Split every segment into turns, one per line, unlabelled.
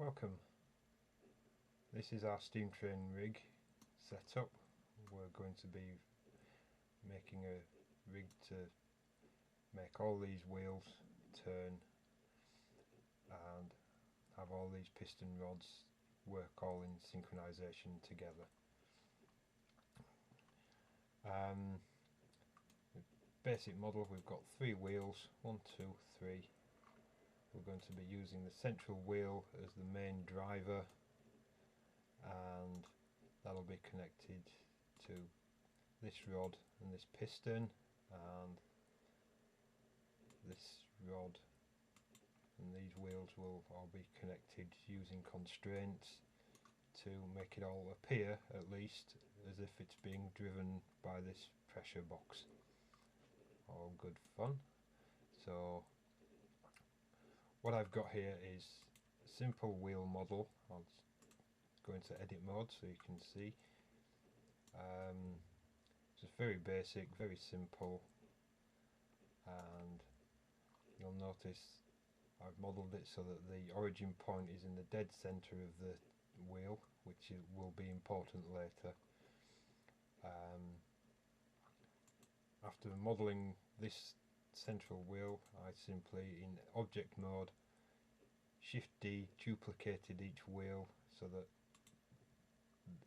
Welcome. This is our steam train rig setup. We're going to be making a rig to make all these wheels turn and have all these piston rods work all in synchronization together. The basic model, we've got 3 wheels, 1, 2, 3. We're going to be using the central wheel as the main driver, and that'll be connected to this rod and this piston, and this rod and these wheels will all be connected using constraints to make it all appear, at least, as if it's being driven by this pressure box. All good fun. So what I've got here is a simple wheel model. I'll go into edit mode so you can see. Just very basic, very simple, and you'll notice I've modelled it so that the origin point is in the dead centre of the wheel, which will be important later. After modelling this central wheel, I simply, in object mode, Shift D, duplicated each wheel so that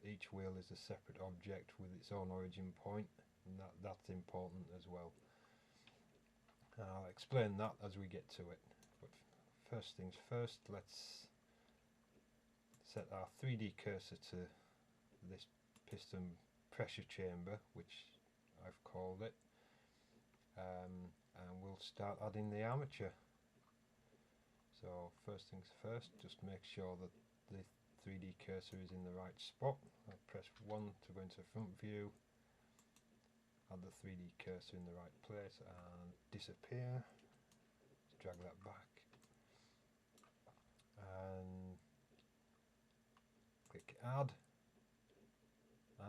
each wheel is a separate object with its own origin point, and that's important as well. I'll explain that as we get to it, but first things first, let's set our 3D cursor to this piston pressure chamber, which I've called it, and we'll start adding the armature. So first things first, just make sure that the 3D cursor is in the right spot. I press 1 to go into front view, add the 3D cursor in the right place and disappear. Let's drag that back and click add,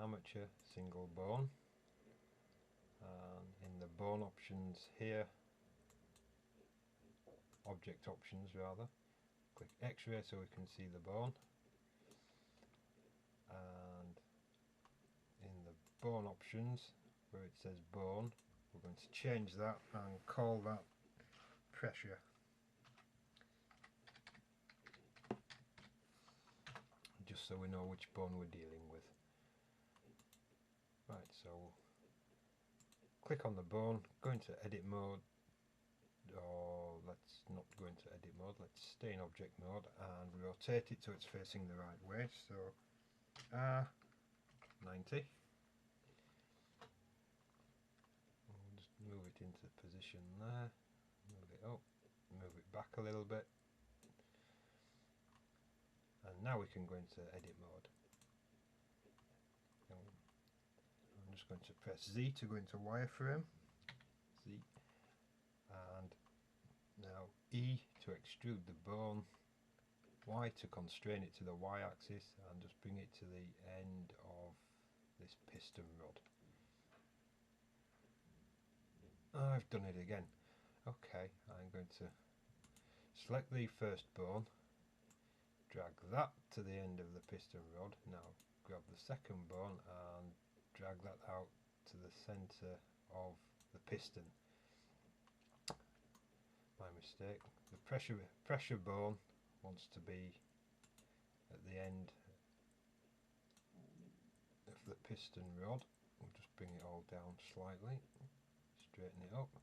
armature, single bone, and in the bone options here, object options rather, click X-ray so we can see the bone, and in the bone options where it says bone, we're going to change that and call that pressure. Just so we know which bone we're dealing with. Right, so click on the bone, go into edit mode, or let's not go into edit mode, let's stay in object mode and rotate it so it's facing the right way. So R90. We'll just move it into position there, move it up, move it back a little bit, and now we can go into edit mode. I'm just going to press Z to go into wireframe, Z, and now E to extrude the bone, Y to constrain it to the Y axis, and just bring it to the end of this piston rod. I've done it again. Okay, I'm going to select the first bone, drag that to the end of the piston rod. Now grab the second bone and drag that out to the centre of the piston. My mistake. The pressure bone wants to be at the end of the piston rod. We'll just bring it all down slightly, straighten it up.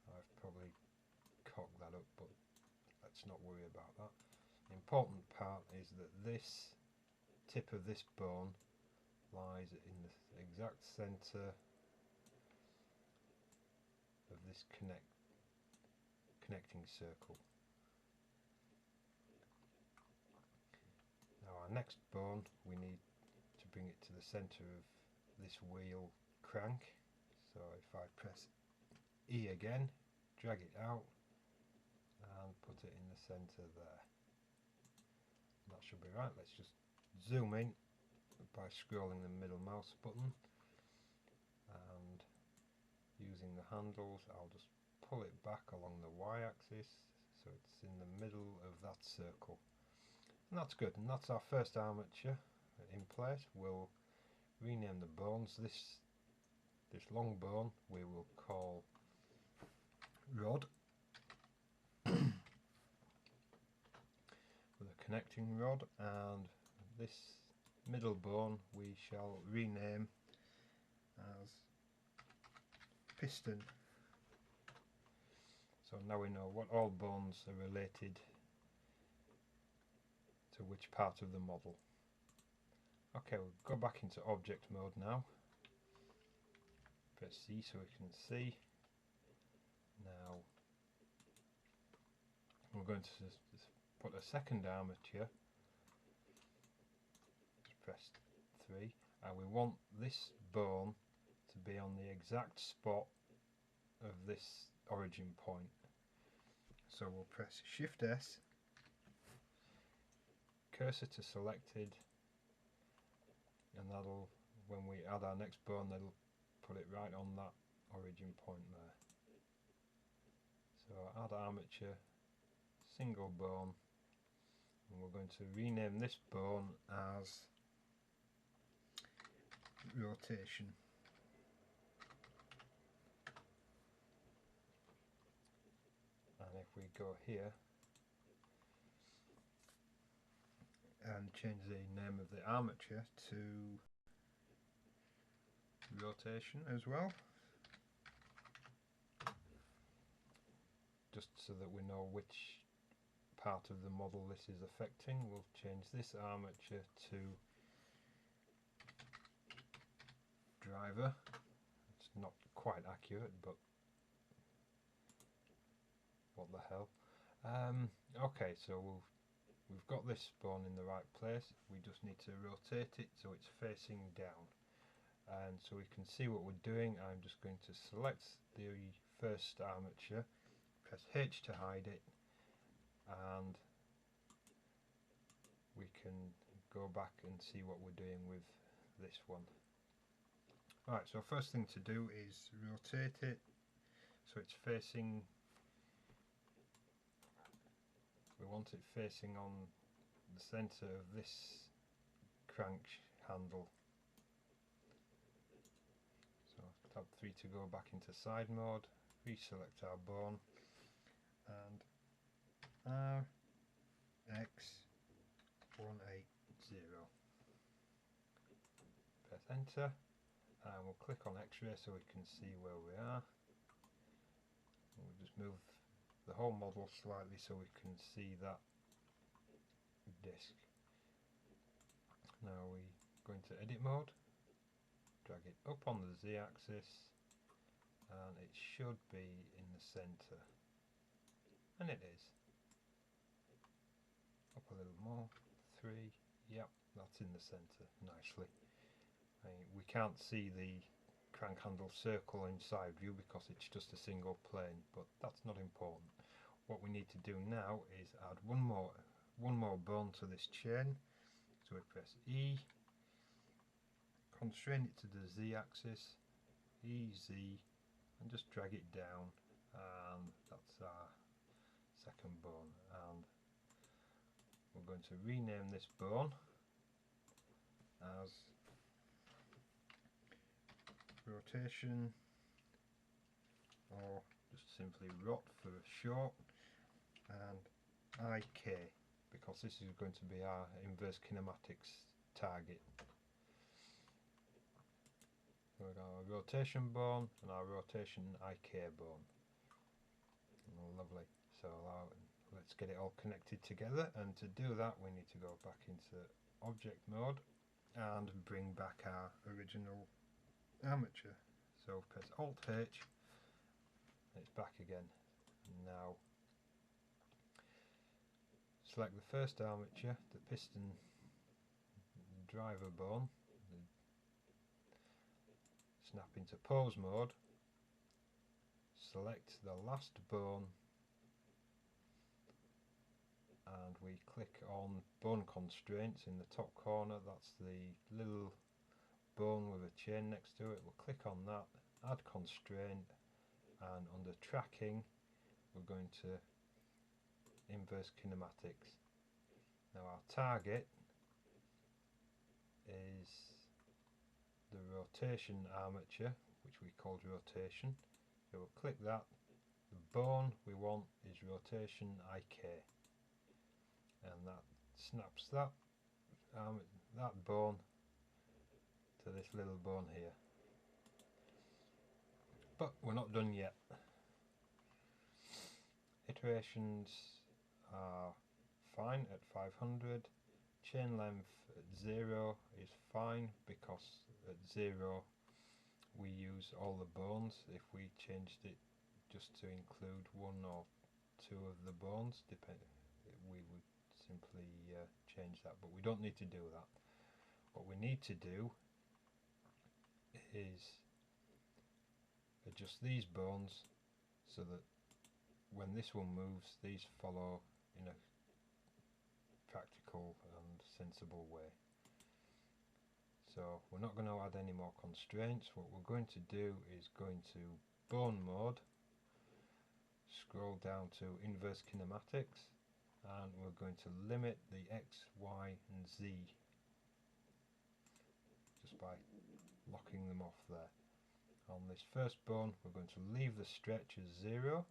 I've probably cocked that up, but let's not worry about that. The important part is that this tip of this bone lies in the exact centre of this connecting circle. Now our next bone, we need to bring it to the centre of this wheel crank. So if I press E again, drag it out and put it in the centre there. That should be right. Let's just zoom in by scrolling the middle mouse button, and using the handles I'll just pull it back along the Y axis so it's in the middle of that circle. And that's good, and that's our first armature in place. We'll rename the bones. This long bone we will call rod, with a connecting rod, and this middle bone we shall rename as piston. So now we know what all bones are related to which part of the model. Okay, we'll go back into object mode now. Press C so we can see. Now we're going to put a second armature. Just press 3, and we want this bone to be on the exact spot of this origin point. So we'll press Shift S, cursor to selected, and that'll, when we add our next bone, that'll put it right on that origin point there. So add armature, single bone, and we're going to rename this bone as rotation. And if we go here and change the name of the armature to rotation as well, just so that we know which part of the model this is affecting, we'll change this armature to driver. It's not quite accurate, but what the hell. Okay, so we've got this bone in the right place. We just need to rotate it so it's facing down. And so we can see what we're doing. I'm just going to select the first armature, press H to hide it, and we can go back and see what we're doing with this one. Alright, so first thing to do is rotate it so it's facing, we want it facing on the centre of this crank handle. So tab 3 to go back into side mode, reselect our bone, and RX180. Press enter, and we'll click on X-ray so we can see where we are. And we'll just move the whole model slightly so we can see that disc. Now we go into edit mode, drag it up on the Z-axis, and it should be in the centre, and it is. Up a little more, 3, yep, that's in the centre nicely. We can't see the crank handle circle in side view because it's just a single plane, but that's not important. What we need to do now is add one more bone to this chain. So we press E, constrain it to the Z-axis, EZ, and just drag it down, and that's our second bone. And we're going to rename this bone as rotation, or just simply rot for short, and IK, because this is going to be our inverse kinematics target. We've got our rotation bone and our rotation IK bone. Oh, lovely. So let's get it all connected together, and to do that we need to go back into object mode and bring back our original armature. So press Alt H, it's back again. Now select the first armature, the piston driver bone, snap into pose mode, select the last bone, and we click on bone constraints in the top corner. That's the little bone with a chain next to it. We'll click on that, add constraint, and under tracking we're going to inverse kinematics. Now our target is the rotation armature, which we called rotation. So we'll click that. The bone we want is rotation IK, and that snaps that bone to this little bone here. But we're not done yet. Iterations are fine at 500. Chain length at 0 is fine, because at 0 we use all the bones. If we changed it just to include 1 or 2 of the bones, we would simply change that, but we don't need to do that. What we need to do is adjust these bones so that when this one moves, these follow in a practical and sensible way. So we're not going to add any more constraints. What we're going to do is go into bone mode, scroll down to inverse kinematics, and we're going to limit the X, Y and Z just by locking them off there. On this first bone we're going to leave the stretch as 0,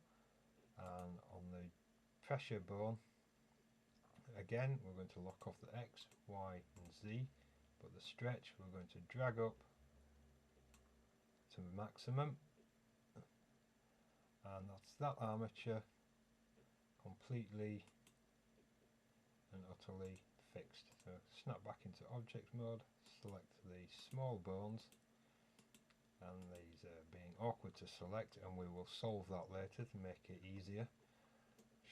and on the pressure bone again we're going to lock off the X, Y and Z, but the stretch we're going to drag up to maximum, and that's that armature completely and utterly fixed. So snap back into object mode, select the small bones, and these are being awkward to select, and we will solve that later to make it easier.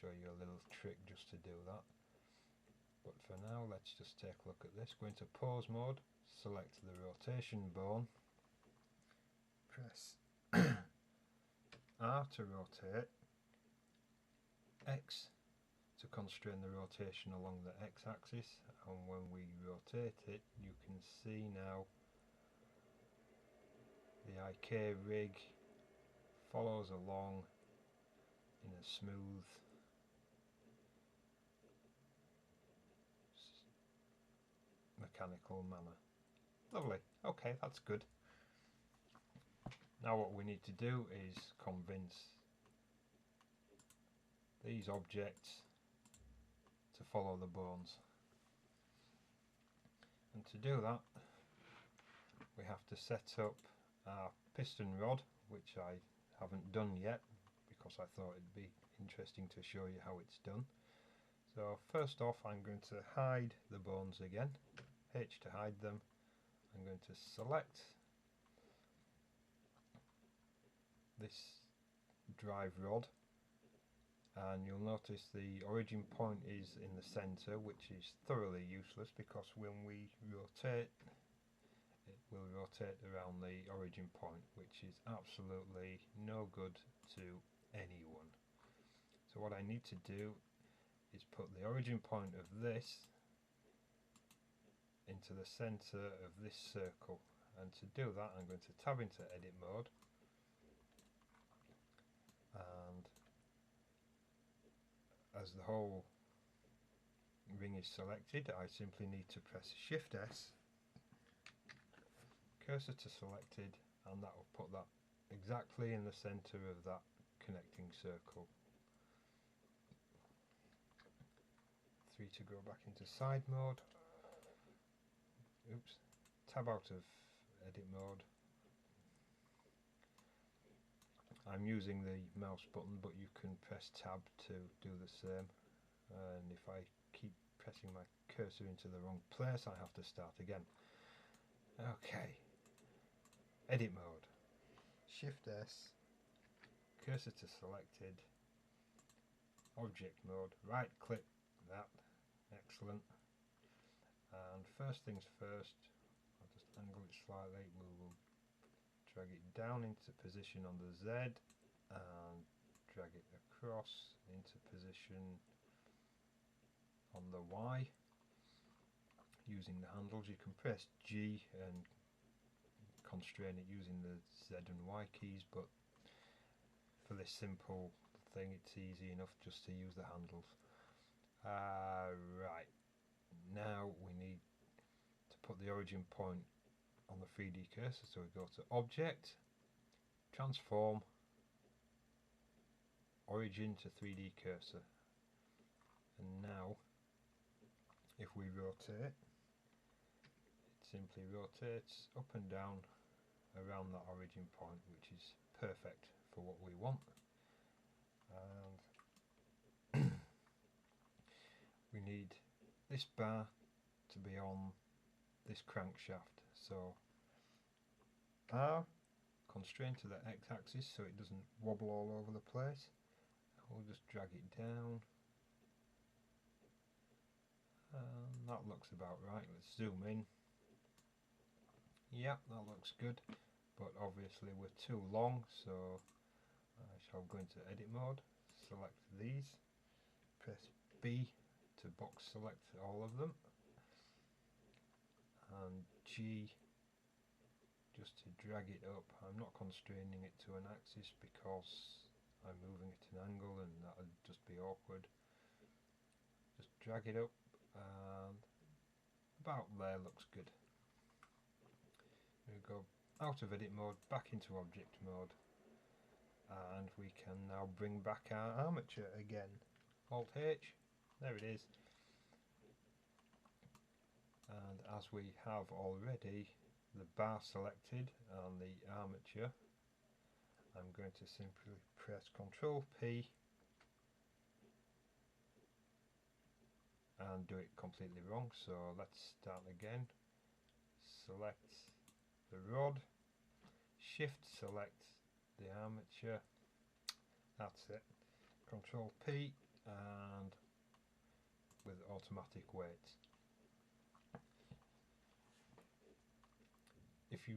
Show you a little trick just to do that. But for now, let's just take a look at this. Go into pose mode, select the rotation bone, press R to rotate, X to constrain the rotation along the x-axis, and when we rotate it you can see now the IK rig follows along in a smooth mechanical manner. Lovely. Okay, that's good. Now what we need to do is convince these objects to follow the bones, and to do that we have to set up our piston rod, which I haven't done yet because I thought it'd be interesting to show you how it's done. So first off I'm going to hide the bones again, H to hide them. I'm going to select this drive rod, and you'll notice the origin point is in the center, which is thoroughly useless because when we rotate it will rotate around the origin point, which is absolutely no good to anyone. So what I need to do is put the origin point of this into the center of this circle, and to do that I'm going to tab into edit mode, and as the whole ring is selected I simply need to press Shift S, cursor to selected, and that will put that exactly in the center of that connecting circle. 3 to go back into side mode. Oops, tab out of edit mode. I'm using the mouse button, but you can press tab to do the same, and if I keep pressing my cursor into the wrong place I have to start again. Okay, edit mode, Shift S, cursor to selected, object mode, right click that, excellent. And first things first, I'll just angle it slightly, we will drag it down into position on the Z and drag it across into position on the Y using the handles. You can press G and constrain it using the Z and Y keys, but for this simple thing it's easy enough just to use the handles. Right, now we need to put the origin point on the 3D cursor, so we go to Object, Transform, Origin to 3D cursor, and now if we rotate, it simply rotates up and down around that origin point, which is perfect for what we want. And we need this bar to be on this crankshaft, so R, constrain to the x-axis so it doesn't wobble all over the place. We'll just drag it down, and that looks about right. Let's zoom in. Yep, that looks good, but obviously we're too long, so I shall go into edit mode, select these, press B to box select all of them, and G just to drag it up. I'm not constraining it to an axis because I'm moving it at an angle and that would just be awkward. Just drag it up, and about there looks good. We go out of edit mode, back into object mode, and we can now bring back our armature again. Alt H, there it is. And as we have already the bar selected and the armature, I'm going to simply press Ctrl P and do it completely wrong, so let's start again. Select the rod, Shift select the armature, that's it, Ctrl P, and with automatic weights. If you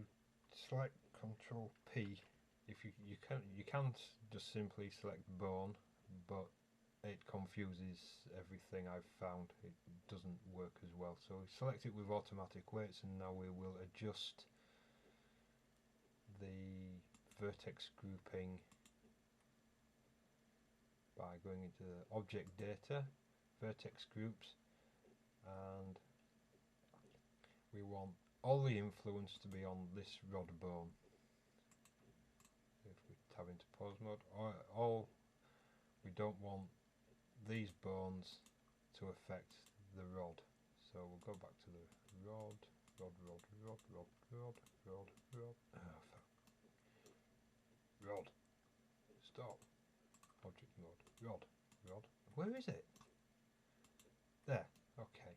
select Ctrl P, you can't just simply select bone, but it confuses everything I've found. It doesn't work as well. So select it with automatic weights, and now we will adjust the vertex grouping by going into the object data, vertex groups, and we want all the influence to be on this rod bone. If we tab into pause mode, we don't want these bones to affect the rod. So we'll go back to the rod, stop, object mode, rod, where is it? There, okay.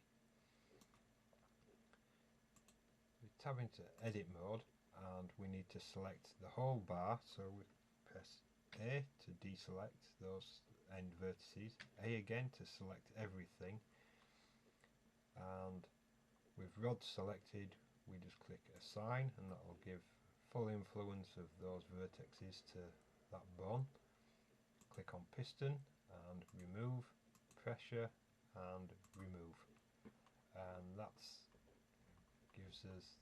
We tab into edit mode, and we need to select the whole bar, so we press A to deselect those end vertices, A again to select everything, and with rod selected we just click assign, and that will give full influence of those vertices to that bone. Click on piston and remove, pressure and remove, and that gives us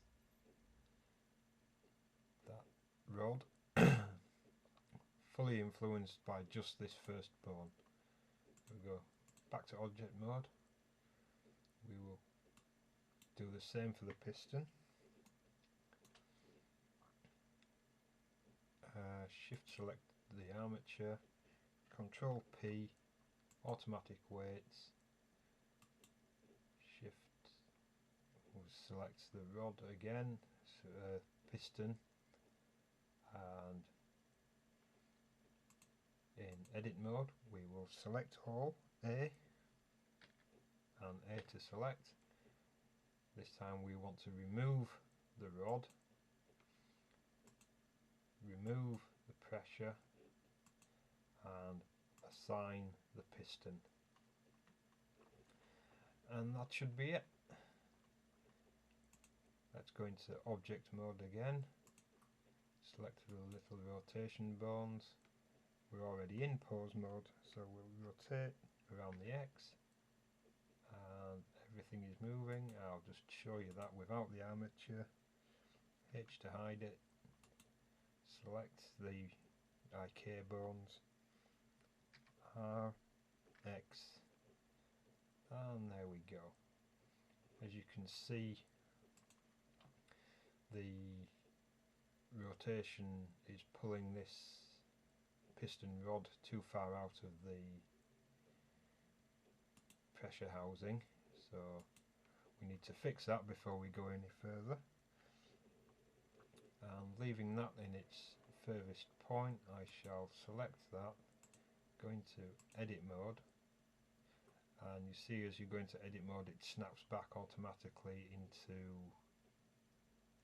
that rod fully influenced by just this first bone. We go back to object mode, we will do the same for the piston. Shift select the armature, Control P, automatic weights, Shift select the rod again, piston, and in edit mode we will select all, A and A to select. This time we want to remove the rod, remove the pressure and assign the piston, and that should be it. Let's go into object mode again, select the little rotation bones. We're already in pose mode, so we'll rotate around the X and everything is moving. I'll just show you that without the armature. H to hide it, select the IK bones, R, X, and there we go. as you can see, the rotation is pulling this piston rod too far out of the pressure housing, so we need to fix that before we go any further. And leaving that in its furthest point, I shall select that, go into edit mode, and you see as you go into edit mode it snaps back automatically into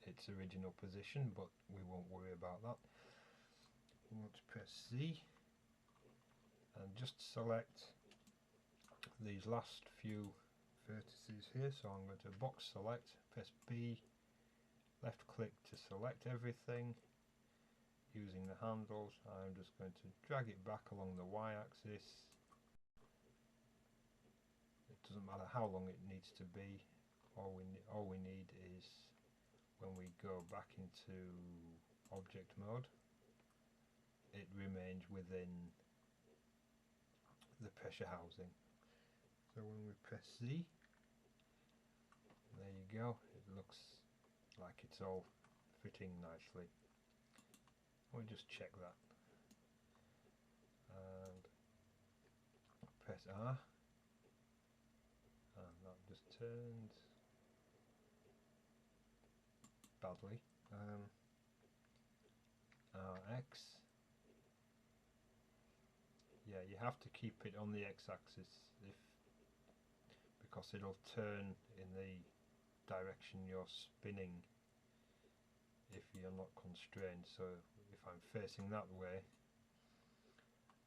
its original position, but we won't worry about that. We want to press Z and just select these last few vertices here, so I'm going to box select, press B, left click to select everything. Using the handles, I'm just going to drag it back along the y-axis. It doesn't matter how long it needs to be, all we need is when we go back into object mode, it remains within the pressure housing. So when we press Z, there you go, it looks like it's all fitting nicely. We'll just check that. And press R, and that just turned badly. RX, yeah, you have to keep it on the x-axis because it'll turn in the direction you're spinning if you're not constrained. So if I'm facing that way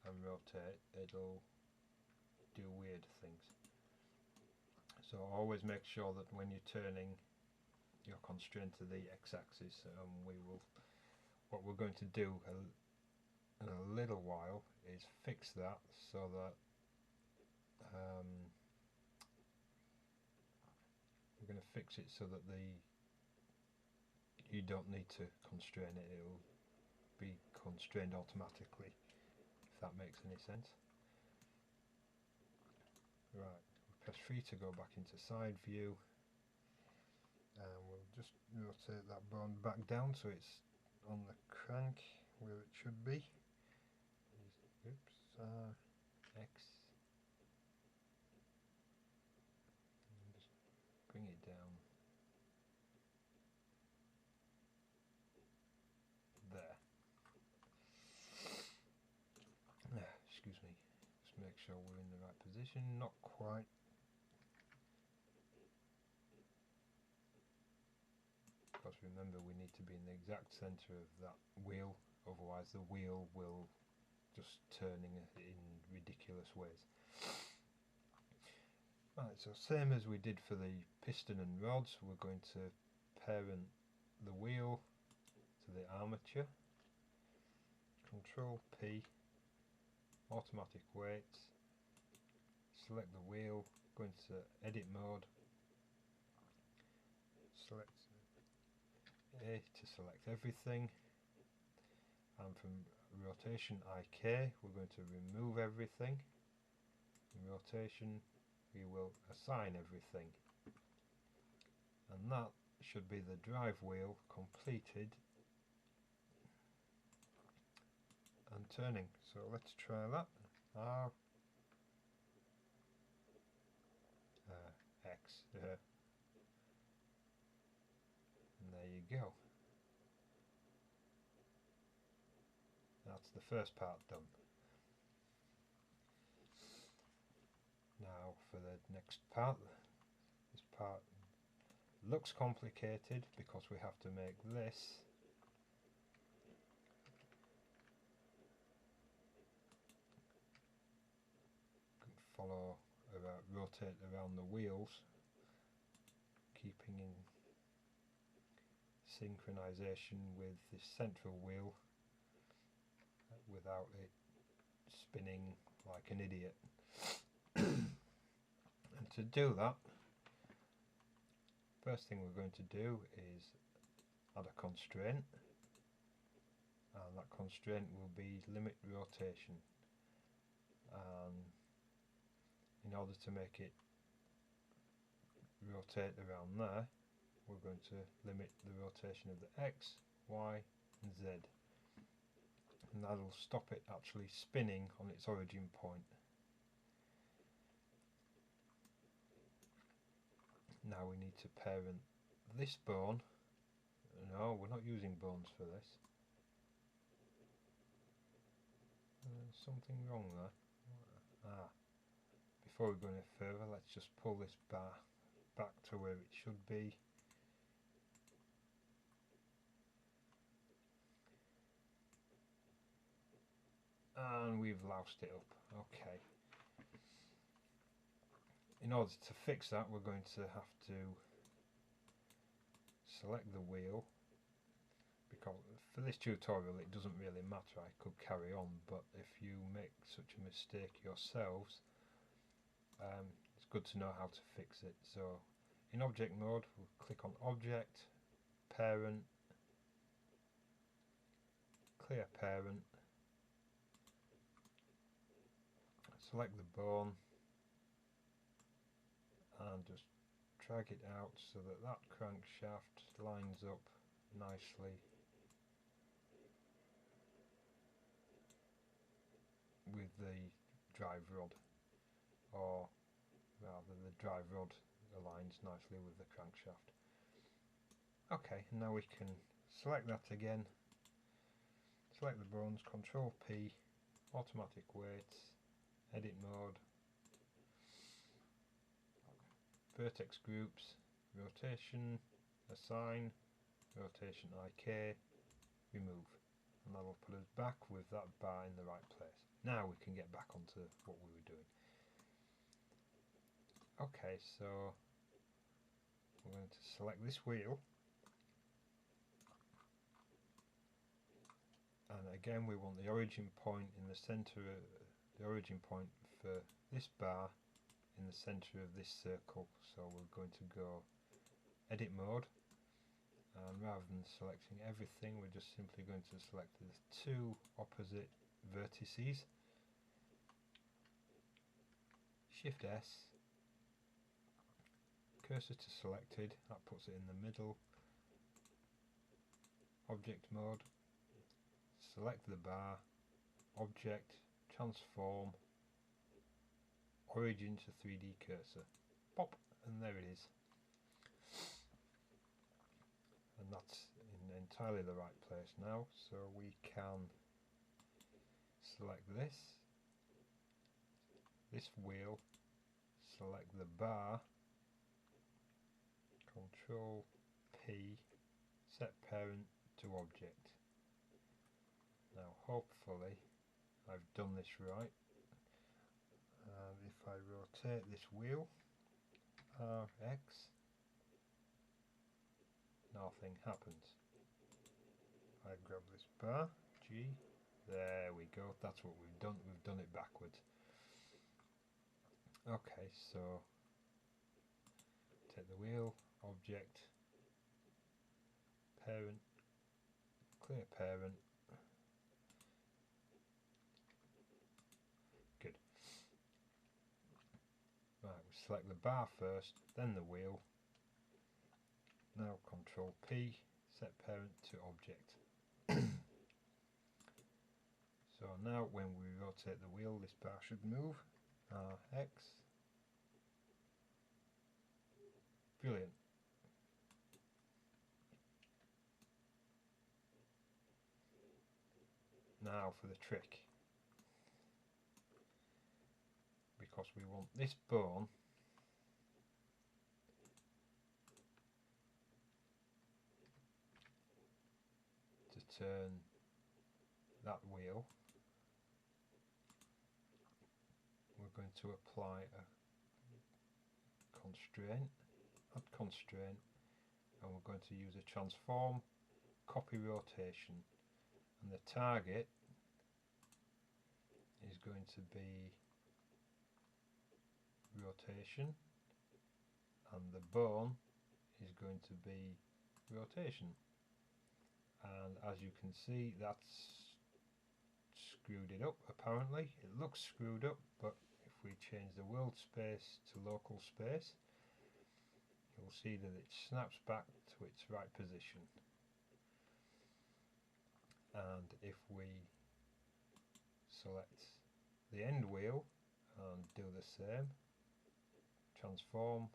and rotate, it'll do weird things. So always make sure that when you're turning, you're constrained to the x-axis. What we're going to do in a little while is fix that so that we're going to fix it so that you don't need to constrain it, it'll be constrained automatically, if that makes any sense. Right, press 3 to go back into side view, and we'll just rotate that bone back down so it's on the crank where it should be. Oops, X, and just bring it down there. Excuse me, just make sure we're in the right position. Not quite. Because remember, we need to be in the exact centre of that wheel, otherwise the wheel will just turning in ridiculous ways. Right, so same as we did for the piston and rods, we're going to parent the wheel to the armature. Control P, automatic weights, select the wheel, go into edit mode, select A to select everything, and from rotation IK we're going to remove everything. In rotation we will assign everything, and that should be the drive wheel completed and turning. So let's try that. R X, and there you go. That's the first part done. Now for the next part. This part looks complicated because we have to make this rotate around the wheels, keeping in synchronization with the central wheel without it spinning like an idiot. And to do that, first thing we're going to do is add a constraint, and that constraint will be limit rotation. In order to make it rotate around there, we're going to limit the rotation of the X, Y and Z, and that'll stop it actually spinning on its origin point. Now we need to parent this bone. No, we're not using bones for this. There's something wrong there. Before we go any further, let's just pull this bar back to where it should be. And we've loused it up. Okay. In order to fix that, we're going to have to select the wheel, because for this tutorial it doesn't really matter, I could carry on, but if you make such a mistake yourselves, it's good to know how to fix it. So in object mode, we'll click on object, parent, clear parent, select the bone and just drag it out so that that crankshaft lines up nicely with the drive rod, or rather the drive rod aligns nicely with the crankshaft. Okay, now we can select that again, select the bones, Control P, automatic weights, edit mode, vertex groups, rotation, assign, rotation IK, remove, and that'll put us back with that bar in the right place. Now we can get back onto what we were doing. Okay, so we're going to select this wheel, and again we want the origin point in the centre, the origin point for this bar in the centre of this circle. So we're going to go edit mode, and rather than selecting everything, we're just simply going to select the two opposite vertices, Shift S, cursor to selected, that puts it in the middle, object mode, select the bar, object, transform, origin to 3D cursor, pop, and there it is. And that's in entirely the right place now, so we can select this wheel, select the bar, Control P, set parent to object. Now hopefully I've done this right, and if I rotate this wheel, RX, nothing happens. I grab this bar, G, there we go, that's what we've done it backwards. Okay, so take the wheel, object, parent, clear parent, good. Right, we select the bar first, then the wheel. Now Control P, set parent to object. So now when we rotate the wheel, this bar should move. RX. Brilliant. Now for the trick. Because we want this bone to turn that wheel, we're going to apply a constraint, add constraint, and we're going to use a transform, copy rotation, and the target is going to be rotation, and the bone is going to be rotation. And as you can see, that's screwed it up. Apparently it looks screwed up, but if we change the world space to local space, you'll see that it snaps back to its right position. And if we select the end wheel and do the same, transform,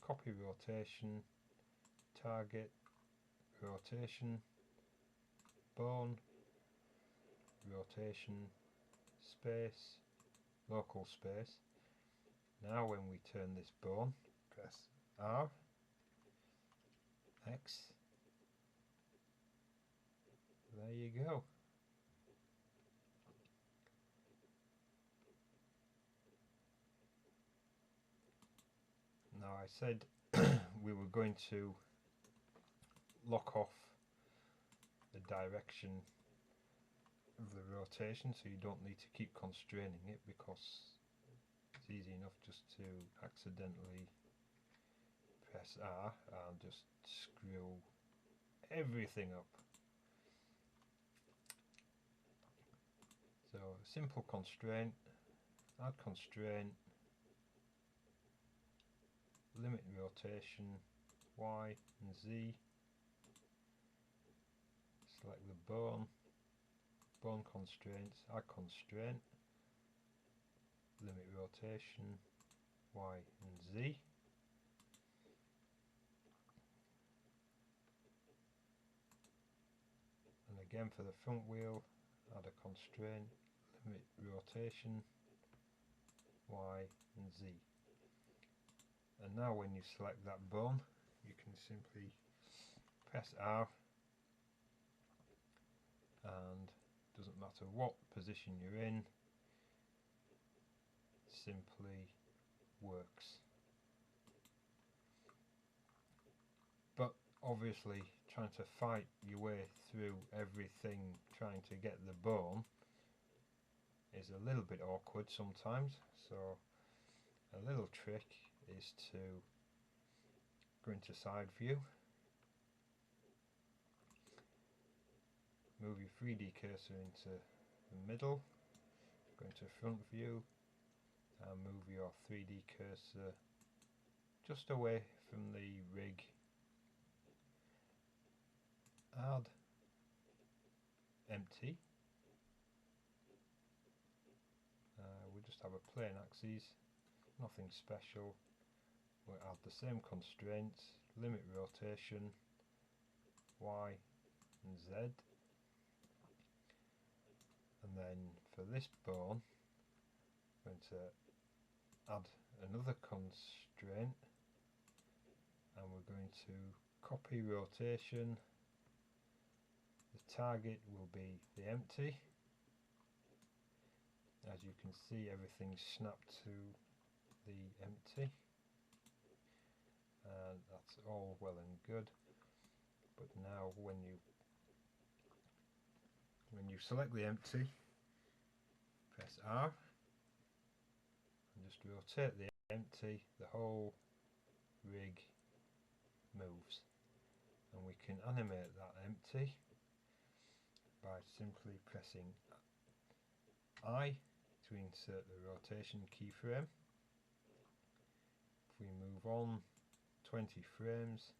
copy rotation, target, rotation, bone, rotation, space, local space. Now when we turn this bone, press R, X, there you go. Now I said we were going to lock off the direction of the rotation, so you don't need to keep constraining it, because it's easy enough just to accidentally press R and just screw everything up. So simple constraint, add constraint, limit rotation Y and Z, select the bone constraints, add constraint, limit rotation Y and Z, and again for the front wheel, add a constraint, limit rotation Y and Z. And now when you select that bone, you can simply press R, and doesn't matter what position you're in, it simply works. But obviously trying to fight your way through everything, trying to get the bone, is a little bit awkward sometimes, so a little trick is to go into side view, move your 3D cursor into the middle, go into front view and move your 3D cursor just away from the rig, add empty, we just have a plain axis, nothing special. We'll add the same constraints, limit rotation Y and Z, and then for this bone I'm going to add another constraint, and we're going to copy rotation. The target will be the empty. As you can see, everything's snapped to the empty, and that's all well and good. But now when you select the empty, press R and just rotate the empty, the whole rig moves, and we can animate that empty by simply pressing I to insert the rotation keyframe. If we move on 20 frames,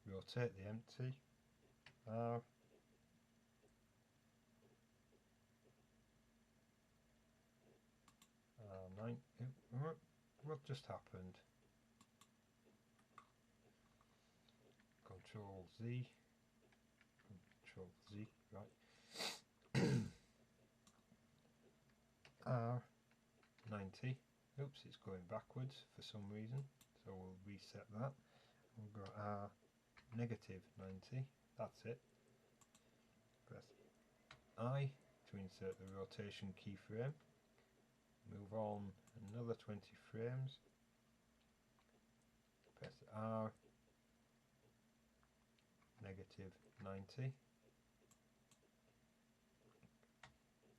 rotate the empty, R, what just happened? Control Z, right. R 90. Oops, it's going backwards for some reason, so we'll reset that. We'll go R negative 90. That's it. Press I to insert the rotation keyframe. Move on another 20 frames. Press R negative 90.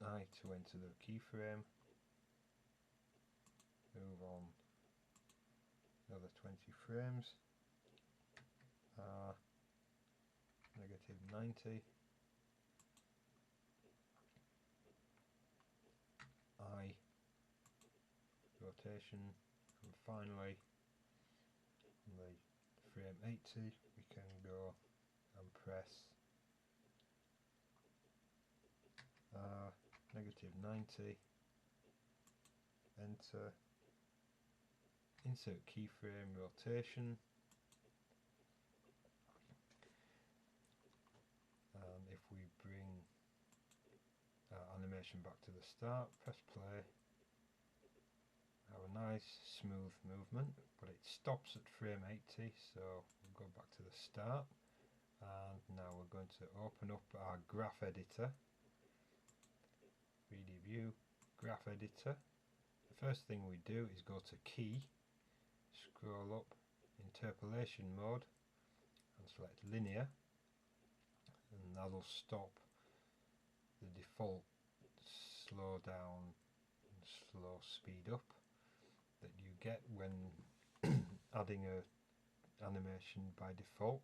I to enter the keyframe. Move on another 20 frames. R negative 90. I rotation, and finally on the frame 80 we can go and press -90, enter, insert keyframe rotation, and if we bring animation back to the start, press play, have a nice smooth movement, but it stops at frame 80, so we'll go back to the start, and now we're going to open up our graph editor. 3D view, graph editor. The first thing we do is go to key, scroll up, interpolation mode, and select linear, and that'll stop the default slow down and slow speed up that you get when adding a animation by default.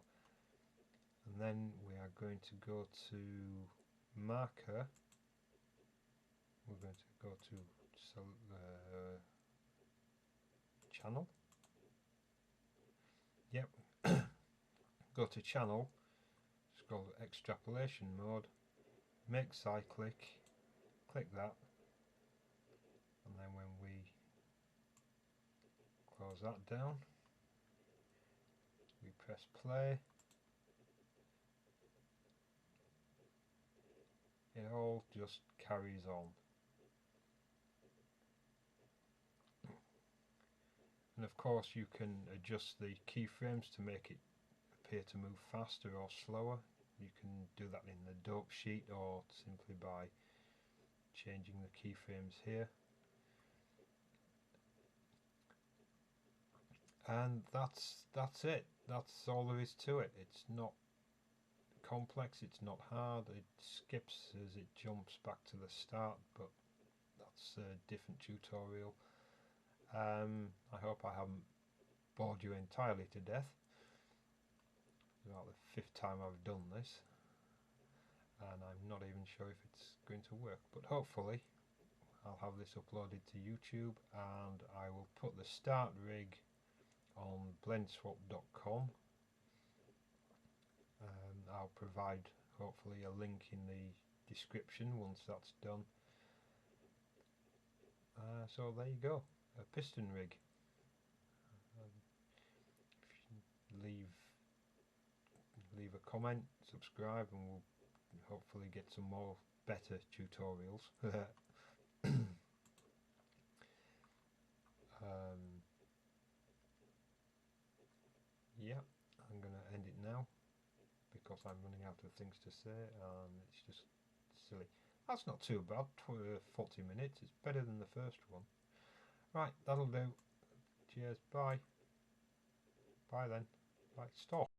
And then we are going to go to marker. We're going to go to channel. Yep. Go to channel, scroll to extrapolation mode, make cyclic, click that, and then when we close that down, we press play, it all just carries on. And of course you can adjust the keyframes to make it appear to move faster or slower. You can do that in the dope sheet or simply by changing the keyframes here. And that's it. That's all there is to it. It's not complex, it's not hard, it skips as it jumps back to the start, but that's a different tutorial. I hope I haven't bored you entirely to death. It's about the 5th time I've done this, and I'm not even sure if it's going to work, but hopefully I'll have this uploaded to YouTube, and I will put the start rig on blendswap.com. I'll provide hopefully a link in the description once that's done. So there you go, a piston rig. Leave a comment, subscribe, and we'll hopefully get some more better tutorials. Yeah, I'm going to end it now because I'm running out of things to say and it's just silly. That's not too bad, 40 minutes, it's better than the first one. Right, that'll do. Cheers, bye. Bye then. Right, stop.